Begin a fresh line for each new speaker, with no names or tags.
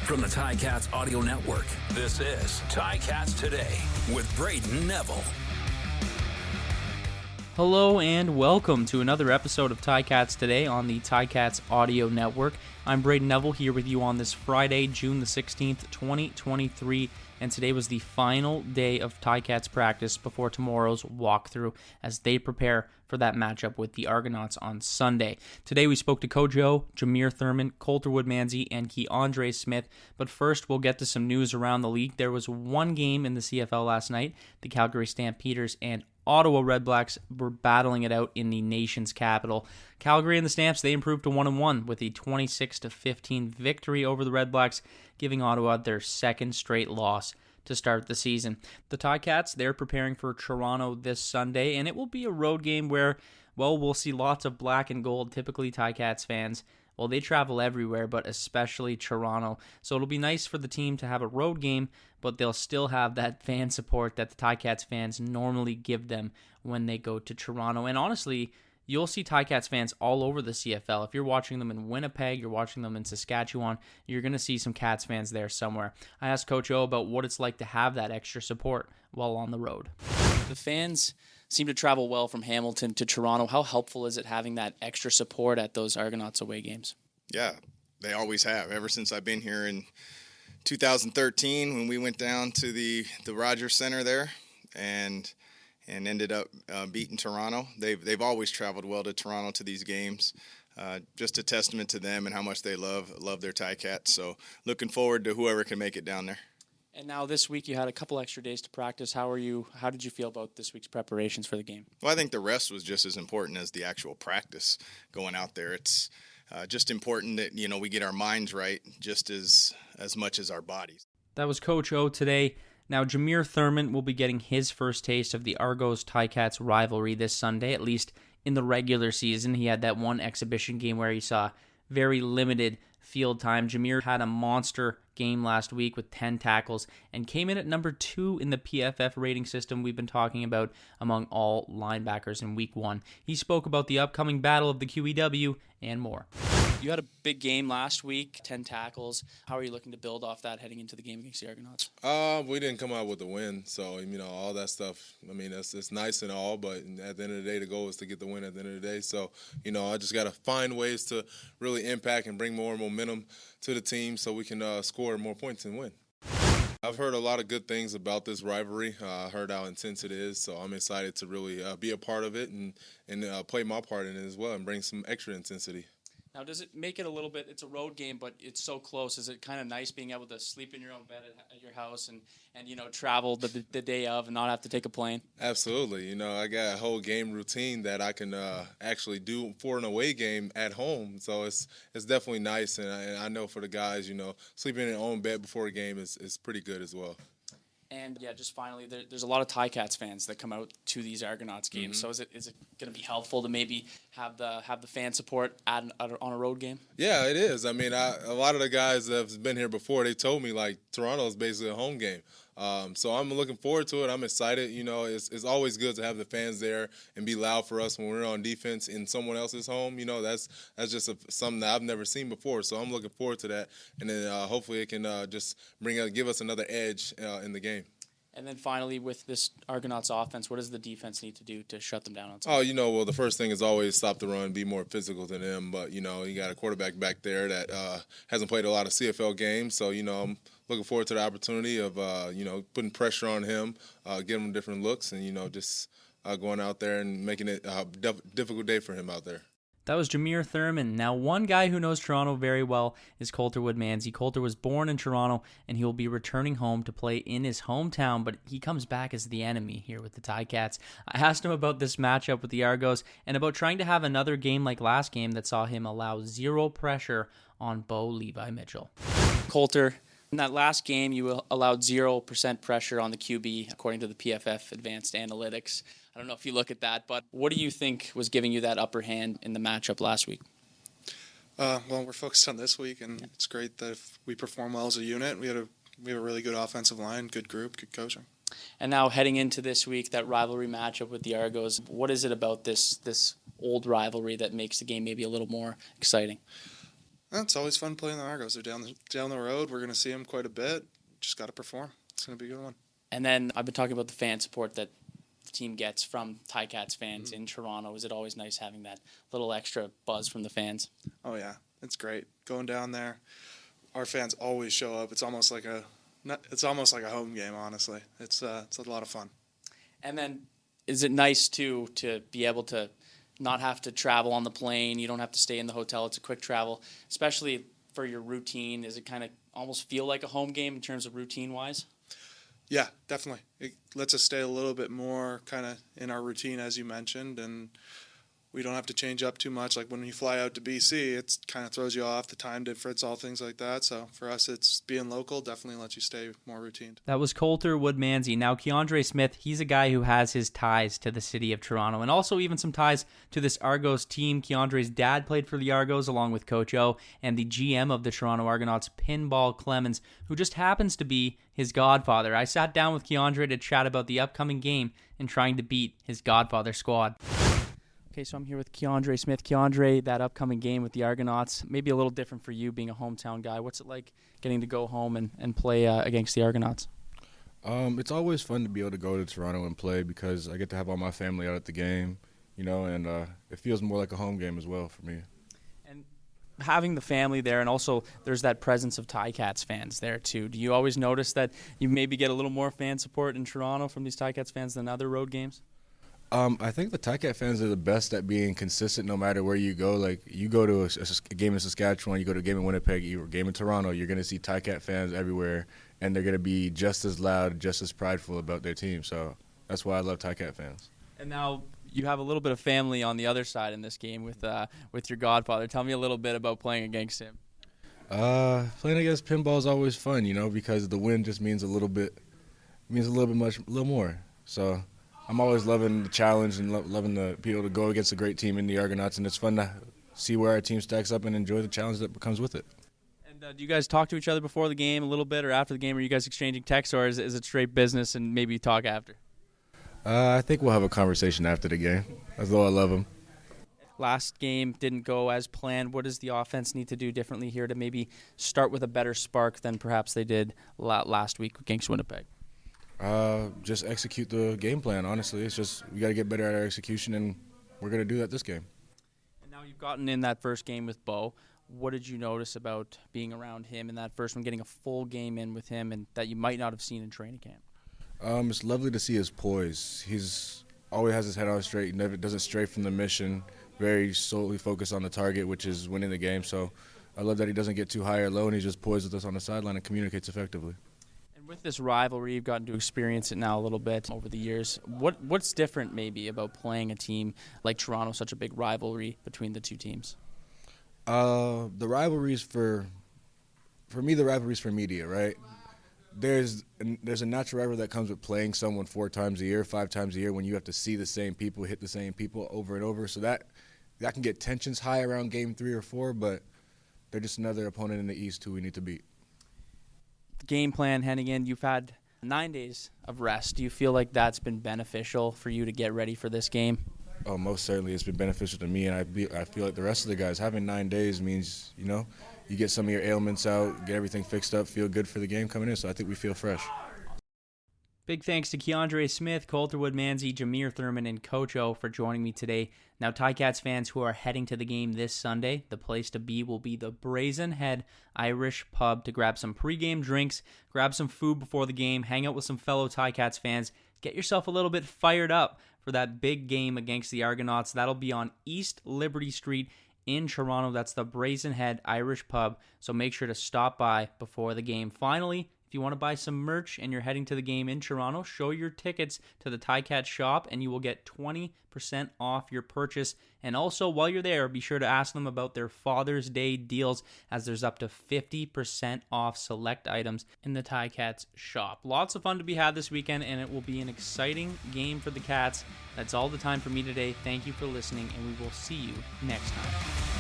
From the Ticats Audio Network, this is Ticats Today with Brayden Neville.
Hello and welcome to another episode of Ticats Today on the Ticats Audio Network. I'm Brayden Neville here with you on this Friday, June the 16th, 2023, and today was the final day of Ticats practice before tomorrow's walkthrough as they prepare for that matchup with the Argonauts on Sunday. Today we spoke to Coach O, Jameer Thurman, Coulter Woodmansey, and Kiondré Smith, but first we'll get to some news around the league. There was one game in the CFL last night. The Calgary Stampeders and Ottawa Redblacks were battling it out in the nation's capital. Calgary and the Stamps, they improved to 1-1 with a 26-15 victory over the Redblacks, giving Ottawa their second straight loss to start the season. The Ticats, they're preparing for Toronto this Sunday, and it will be a road game where, well, we'll see lots of black and gold. Typically, Ticats fans, well, they travel everywhere, but especially Toronto. So it'll be nice for the team to have a road game, but they'll still have that fan support that the Ticats fans normally give them when they go to Toronto. And honestly, you'll see Ticats fans all over the CFL. If you're watching them in Winnipeg, you're watching them in Saskatchewan, you're going to see some Cats fans there somewhere. I asked Coach O about what it's like to have that extra support while on the road. The fans seem to travel well from Hamilton to Toronto. How helpful is it having that extra support at those Argonauts away games?
Yeah, they always have. Ever since I've been here in 2013 when we went down to the Rogers Center there and ended up beating Toronto. They've always traveled well to Toronto to these games. Just a testament to them and how much they love their Ticats. So looking forward to whoever can make it down there.
And now this week you had a couple extra days to practice. How did you feel about this week's preparations for the game?
Well, I think the rest was just as important as the actual practice going out there. It's just important that, we get our minds right just as much as our bodies.
That was Coach O today. Now, Jameer Thurman will be getting his first taste of the Argos-Ticats rivalry this Sunday, at least in the regular season. He had that one exhibition game where he saw very limited field time. Jameer had a monster game last week with 10 tackles and came in at number 2 in the PFF rating system we've been talking about among all linebackers in week 1. He spoke about the upcoming battle of the QEW and more. You had a big game last week, 10 tackles. How are you looking to build off that heading into the game against the Argonauts?
We didn't come out with a win, so, all that stuff, it's nice and all, but at the end of the day, the goal is to get the win at the end of the day. So, I just got to find ways to really impact and bring more momentum to the team so we can score more points and win. I've heard a lot of good things about this rivalry. I heard how intense it is, so I'm excited to really be a part of it and play my part in it as well and bring some extra intensity.
Now, does it make it a little bit, it's a road game, but it's so close. Is it kind of nice being able to sleep in your own bed at your house and travel the day of and not have to take a plane? Absolutely.
I got a whole game routine that I can actually do for an away game at home. So it's definitely nice. And I know for the guys, sleeping in their own bed before a game is pretty good as well.
And just finally, there's a lot of Ticats fans that come out to these Argonauts games.
Mm-hmm.
So is it going to be helpful to maybe have the fan support on a road game?
Yeah, it is. A lot of the guys that have been here before, they told me Toronto is basically a home game. So I'm looking forward to it. I'm excited. It's always good to have the fans there and be loud for us when we're on defense in someone else's home. That's just something that I've never seen before. So I'm looking forward to that. And then hopefully it can just give us another edge in the game.
And then finally, with this Argonauts offense, what does the defense need to do to shut them down on Sunday?
The first thing is always stop the run, be more physical than them. But, you got a quarterback back there that hasn't played a lot of CFL games. So, I'm looking forward to the opportunity of, putting pressure on him, giving him different looks, and, just going out there and making it a difficult day for him out there.
That was Jameer Thurman. Now, one guy who knows Toronto very well is Coulter Woodmansey. Coulter was born in Toronto, and he will be returning home to play in his hometown, but he comes back as the enemy here with the Ticats. I asked him about this matchup with the Argos and about trying to have another game like last game that saw him allow zero pressure on Bo Levi Mitchell. Coulter, in that last game, you allowed 0% pressure on the QB, according to the PFF Advanced Analytics. I don't know if you look at that, but what do you think was giving you that upper hand in the matchup last week?
Well, we're focused on this week, and it's great that if we perform well as a unit. We have a really good offensive line, good group, good coaching.
And now heading into this week, that rivalry matchup with the Argos, what is it about this old rivalry that makes the game maybe a little more exciting?
It's always fun playing the Argos. They're down the road. We're going to see them quite a bit. Just got to perform. It's going to be a good one.
And then I've been talking about the fan support that the team gets from Ticats fans in Toronto. Is it always nice having that little extra buzz from the fans?
Oh, yeah. It's great. Going down there, our fans always show up. It's almost like a home game, honestly. It's a lot of fun.
And then is it nice, too, to be able to not have to travel on the plane? You don't have to stay in the hotel. It's a quick travel, especially for your routine. Does it kind of almost feel like a home game in terms of routine-wise?
Yeah, definitely. It lets us stay a little bit more kind of in our routine, as you mentioned, and we don't have to change up too much. Like when you fly out to BC, it kind of throws you off, the time difference, all things like that. So for us, it's being local definitely lets you stay more routine.
That was Coulter, Woodmansey. Now, Kiondré Smith, he's a guy who has his ties to the city of Toronto and also even some ties to this Argos team. Kiondré's dad played for the Argos along with Coach O and the GM of the Toronto Argonauts, Pinball Clemens, who just happens to be his godfather. I sat down with Kiondré to chat about the upcoming game and trying to beat his godfather squad. Okay, so I'm here with Kiondré Smith. Kiondré, that upcoming game with the Argonauts, maybe a little different for you being a hometown guy. What's it like getting to go home and play against the Argonauts?
It's always fun to be able to go to Toronto and play because I get to have all my family out at the game, and it feels more like a home game as well for me.
And having the family there, and also there's that presence of Ticats fans there too. Do you always notice that you maybe get a little more fan support in Toronto from these Ticats fans than other road games?
I think the Ticat fans are the best at being consistent no matter where you go. Like, you go to a game in Saskatchewan, you go to a game in Winnipeg, you a game in Toronto, you're going to see Ticat fans everywhere, and they're going to be just as loud, just as prideful about their team. So that's why I love Ticat fans.
And now you have a little bit of family on the other side in this game with your godfather. Tell me a little bit about playing against him.
Playing against Pinball is always fun, because the win just means a little more. So I'm always loving the challenge and loving the be able to go against a great team in the Argonauts, and it's fun to see where our team stacks up and enjoy the challenge that comes with it.
And do you guys talk to each other before the game a little bit or after the game? Are you guys exchanging texts, or is it straight business and maybe talk after?
I think we'll have a conversation after the game, as though I love him.
Last game didn't go as planned. What does the offense need to do differently here to maybe start with a better spark than perhaps they did last week against Winnipeg?
Just execute the game plan, honestly. It's just we got to get better at our execution, and we're going to do that this game.
And now you've gotten in that first game with Bo. What did you notice about being around him in that first one, getting a full game in with him, and that you might not have seen in training camp?
It's lovely to see his poise. He's always has his head on straight, never doesn't stray from the mission, very solely focused on the target, which is winning the game. So I love that he doesn't get too high or low, and he's just poised with us on the sideline and communicates effectively.
With this rivalry, you've gotten to experience it now a little bit over the years. What's different maybe about playing a team like Toronto, such a big rivalry between the two teams?
The rivalries for me, the rivalries for media, right? There's a natural rivalry that comes with playing someone 4 times a year, 5 times a year, when you have to see the same people, hit the same people over and over. So that can get tensions high around game 3 or 4, but they're just another opponent in the East who we need to beat.
Game plan heading in, you've had 9 days of rest. Do you feel like that's been beneficial for you to get ready for this game?
Oh, most certainly it's been beneficial to me, and I feel like the rest of the guys. Having 9 days means, you get some of your ailments out, get everything fixed up, feel good for the game coming in, so I think we feel fresh.
Big thanks to Kiondré Smith, Coulter Woodmansey, Jameer Thurman, and Coach O for joining me today. Now, Ticats fans who are heading to the game this Sunday, the place to be will be the Brayden Neville Irish Pub to grab some pregame drinks, grab some food before the game, hang out with some fellow Ticats fans, get yourself a little bit fired up for that big game against the Argonauts. That'll be on East Liberty Street in Toronto. That's the Brayden Neville Irish Pub, so make sure to stop by before the game. Finally, if you want to buy some merch and you're heading to the game in Toronto, show your tickets to the Ticats shop and you will get 20% off your purchase. And also, while you're there, be sure to ask them about their Father's Day deals, as there's up to 50% off select items in the Ticats shop. Lots of fun to be had this weekend, and it will be an exciting game for the Cats. That's all the time for me today. Thank you for listening, and we will see you next time.